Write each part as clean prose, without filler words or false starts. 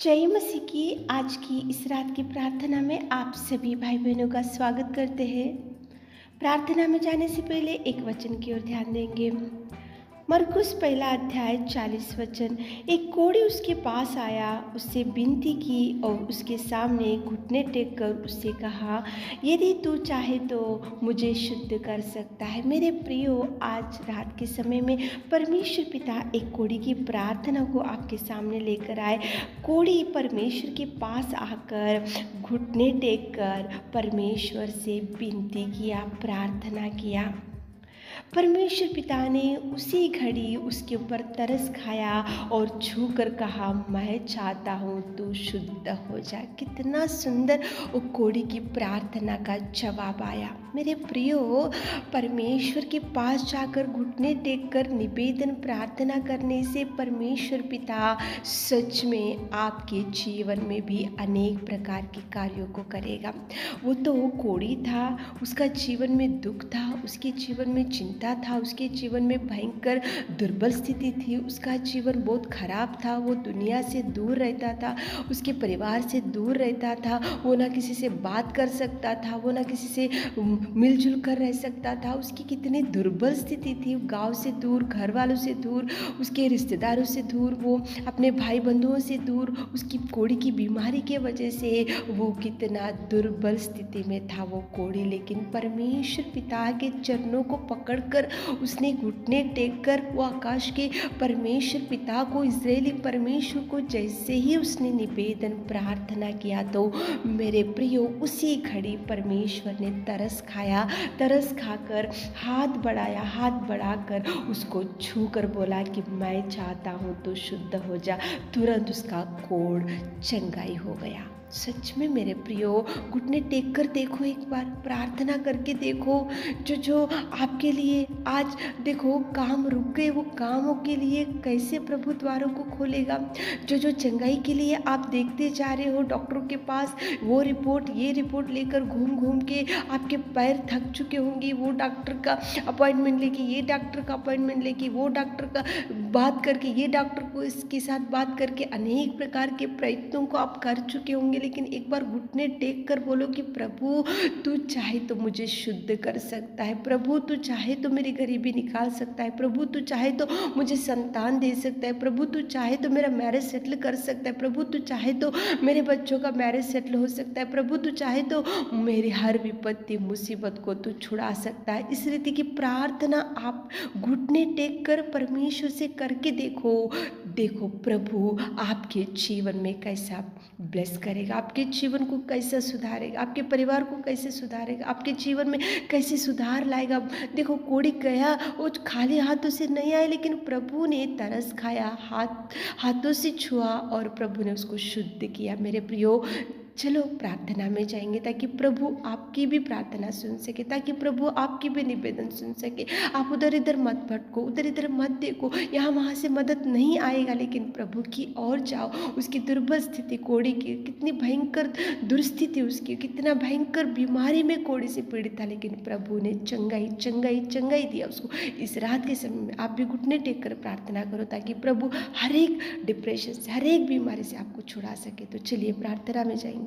जय मसीह की आज की इस रात की प्रार्थना में आप सभी भाई बहनों का स्वागत करते हैं। प्रार्थना में जाने से पहले एक वचन की ओर ध्यान देंगे। मरकुस पहला अध्याय 40 वचन। एक कोढ़ी उसके पास आया, उससे विनती की और उसके सामने घुटने टेक कर उससे कहा, यदि तू चाहे तो मुझे शुद्ध कर सकता है। मेरे प्रियो, आज रात के समय में परमेश्वर पिता एक कोढ़ी की प्रार्थना को आपके सामने लेकर आए। कोढ़ी परमेश्वर के पास आकर घुटने टेक कर परमेश्वर से विनती किया, प्रार्थना किया। परमेश्वर पिता ने उसी घड़ी उसके ऊपर तरस खाया और छू कर कहा, मैं चाहता हूँ तू शुद्ध हो जा। कितना सुंदर वो कोढ़ी की प्रार्थना का जवाब आया। मेरे प्रियो, परमेश्वर के पास जाकर घुटने टेक कर निवेदन प्रार्थना करने से परमेश्वर पिता सच में आपके जीवन में भी अनेक प्रकार के कार्यों को करेगा। वो तो कोढ़ी था, उसका जीवन में दुख था, उसके जीवन में चिंता था, उसके जीवन में भयंकर दुर्बल स्थिति थी, उसका जीवन बहुत खराब था। वो दुनिया से दूर रहता था, उसके परिवार से दूर रहता था, वो ना किसी से बात कर सकता था, वो ना किसी से मिलजुल कर रह सकता था। उसकी कितनी दुर्बल स्थिति थी, गांव से दूर, घर वालों से दूर, उसके रिश्तेदारों से दूर, वो अपने भाई बंधुओं से दूर। उसकी कोढ़ी की बीमारी के वजह से वो कितना दुर्बल स्थिति में था वो कोढ़ी। लेकिन परमेश्वर पिता के चरणों को पकड़कर उसने घुटने टेक कर वो आकाश के परमेश्वर पिता को, इज़राइली परमेश्वर को जैसे ही उसने निवेदन प्रार्थना किया तो मेरे प्रियो उसी घड़ी परमेश्वर ने तरस खाया। तरस खाकर हाथ बढ़ाया, हाथ बढ़ाकर उसको छू कर बोला कि मैं चाहता हूँ तो शुद्ध हो जा। तुरंत उसका कोढ़ चंगाई हो गया। सच में मेरे प्रियो, घुटने टेक कर देखो, एक बार प्रार्थना करके देखो। जो आपके लिए आज देखो काम रुक गए, वो कामों के लिए कैसे प्रभु द्वारों को खोलेगा। जो चंगाई के लिए आप देखते जा रहे हो डॉक्टरों के पास, वो रिपोर्ट ये रिपोर्ट लेकर घूम घूम के आपके पैर थक चुके होंगे। वो डॉक्टर का अपॉइंटमेंट लेके, ये डॉक्टर का अपॉइंटमेंट लेके, वो डॉक्टर का बात करके, ये डॉक्टर को इसके साथ बात करके अनेक प्रकार के प्रयत्नों को आप कर चुके होंगे। लेकिन एक बार घुटने टेक कर बोलो कि प्रभु तू चाहे तो मुझे शुद्ध कर सकता है, प्रभु तू चाहे तो मेरी गरीबी निकाल सकता है, प्रभु तू चाहे तो मुझे संतान दे सकता है, प्रभु तू चाहे तो मेरा मैरिज सेटल कर सकता है, प्रभु तू चाहे तो मेरे बच्चों का मैरिज सेटल हो सकता है, प्रभु तू चाहे तो मेरी हर विपत्ति मुसीबत को तू छुड़ा सकता है। इस रीति की प्रार्थना आप घुटने टेक कर परमेश्वर से करके देखो। देखो प्रभु आपके जीवन में कैसा ब्लेस करेगा, आपके जीवन को कैसे सुधारेगा, आपके परिवार को कैसे सुधारेगा, आपके जीवन में कैसे सुधार लाएगा। देखो कोढ़ी गया, वो खाली हाथों से नहीं आया, लेकिन प्रभु ने तरस खाया, हाथों से छुआ और प्रभु ने उसको शुद्ध किया। मेरे प्रियो, चलो प्रार्थना में जाएंगे ताकि प्रभु आपकी भी प्रार्थना सुन सके, ताकि प्रभु आपकी भी निवेदन सुन सके। आप उधर इधर मत भटको, उधर इधर मत देखो, यहाँ वहाँ से मदद नहीं आएगा, लेकिन प्रभु की ओर जाओ। उसकी दुर्बल स्थिति कोढ़ी की, कितनी भयंकर दुर्स्थिति उसकी, कितना भयंकर बीमारी में कोढ़ी से पीड़ित था, लेकिन प्रभु ने चंगाई दिया उसको। इस रात के समय में आप भी घुटने टेक कर प्रार्थना करो ताकि प्रभु हर एक डिप्रेशन से, हर एक बीमारी से आपको छुड़ा सके। तो चलिए प्रार्थना में जाएंगे।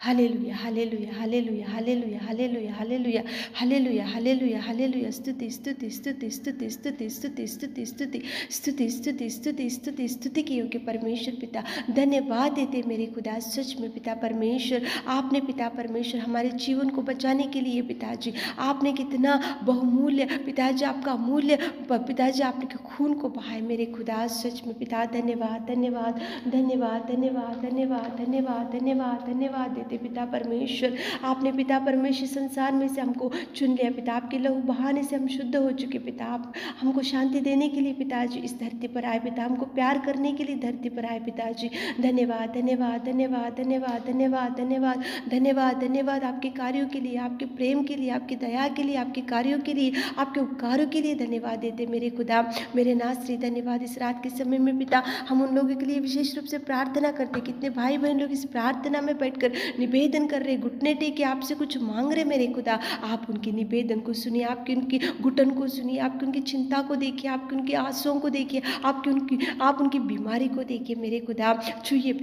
Hallelujah, hallelujah, hallelujah, hallelujah, hallelujah, hallelujah, hallelujah, hallelujah, hallelujah. स्तुति स्तुति स्तुति स्तुति स्तुति स्तुति स्तुति स्तुति स्तुति स्तुति स्तुति स्तुति स्तुति के योग्य परमेश्वर पिता, धन्यवाद देते मेरे खुदा। सच में पिता परमेश्वर, आपने पिता परमेश्वर हमारे जीवन को बचाने के लिए पिताजी आपने कितना बहुमूल्य पिताजी, आपका मूल्य पिताजी आपने खून को बहाए मेरे खुदा। सच में पिता धन्यवाद, धन्यवाद, धन्यवाद, धन्यवाद, धन्यवाद, धन्यवाद, धन्यवाद, धन्यवाद देते पिता परमेश्वर। आपने पिता परमेश्वर संसार में से हमको चुन लिया पिता, आपके लहू बहाने से हम शुद्ध हो चुके पिता। आप हमको शांति देने के लिए पिताजी इस धरती पर आए पिता, हमको प्यार करने के लिए धरती पर आए पिताजी। धन्यवाद, धन्यवाद, धन्यवाद, धन्यवाद, धन्यवाद, धन्यवाद, धन्यवाद, धन्यवाद आपके कार्यों के लिए, आपके प्रेम के लिए, आपकी दया के लिए, आपके कार्यों के लिए, आपके उपकारों के लिए धन्यवाद देते मेरे खुदा, मेरे नासरी। धन्यवाद इस रात के समय में पिता हम उन लोगों के लिए विशेष रूप से प्रार्थना करते, कितने भाई बहन लोग इस प्रार्थना में बैठकर निवेदन कर रहे, घुटने टेके आपसे कुछ मांग रहे मेरे खुदा, आप उनके निवेदन को सुनिए, आपकी उनकी घुटन को सुनिए, आपकी उनकी चिंता को देखिए, आपकी उनकी आंसुओं को देखिए, आप उनकी बीमारी को देखिए मेरे खुदा। छूइए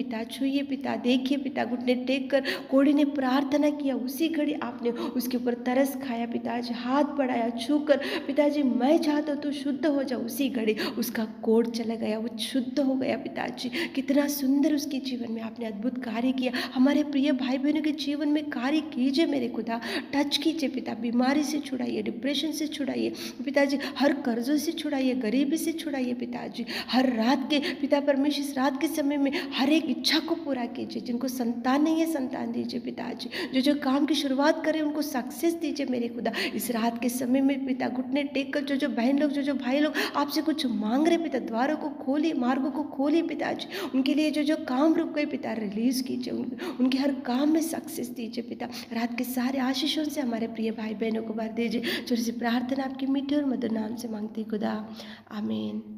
पिता, देखिए पिता, घुटने टेक कर कोढ़ी ने प्रार्थना किया, उसी घड़ी आपने उसके ऊपर तरस खाया पिताजी, हाथ बढ़ाया छू कर, पिताजी मैं चाहता हूँ तो शुद्ध हो जा, उसी घड़ी उसका कोढ़ चला गया, वो शुद्ध हो गया पिताजी। कितना सुंदर उसके जीवन में आपने अद्भुत कार्य किया। हमारे प्रिय भाई बहनों के जीवन में कार्य कीजिए मेरे खुदा, टच कीजिए पिता, बीमारी से छुड़ाइए, डिप्रेशन से छुड़ाइए पिताजी, हर कर्जों से छुड़ाइए, गरीबी से छुड़ाइए पिताजी। हर रात के पिता परमेश्वर, इस रात के समय में हर एक इच्छा को पूरा कीजिए, जिनको संतान नहीं है संतान दीजिए पिताजी, जो काम की शुरुआत करें उनको सक्सेस दीजिए मेरे खुदा। इस रात के समय में पिता घुटने टेक कर जो बहन लोग, जो भाई लोग आपसे कुछ मांग रहे पिता, द्वारों को खोलिए, मार्गों को खोलिए पिताजी, उनके लिए जो काम रुक गए पिता रिलीज कीजिए, उनके हर काम में सक्सेस दीजिए पिता। रात के सारे आशीषों से हमारे प्रिय भाई बहनों को भर दीजिए। छोटी सी प्रार्थना आपके मीठे और मधुर नाम से मांगती खुदा, आमीन।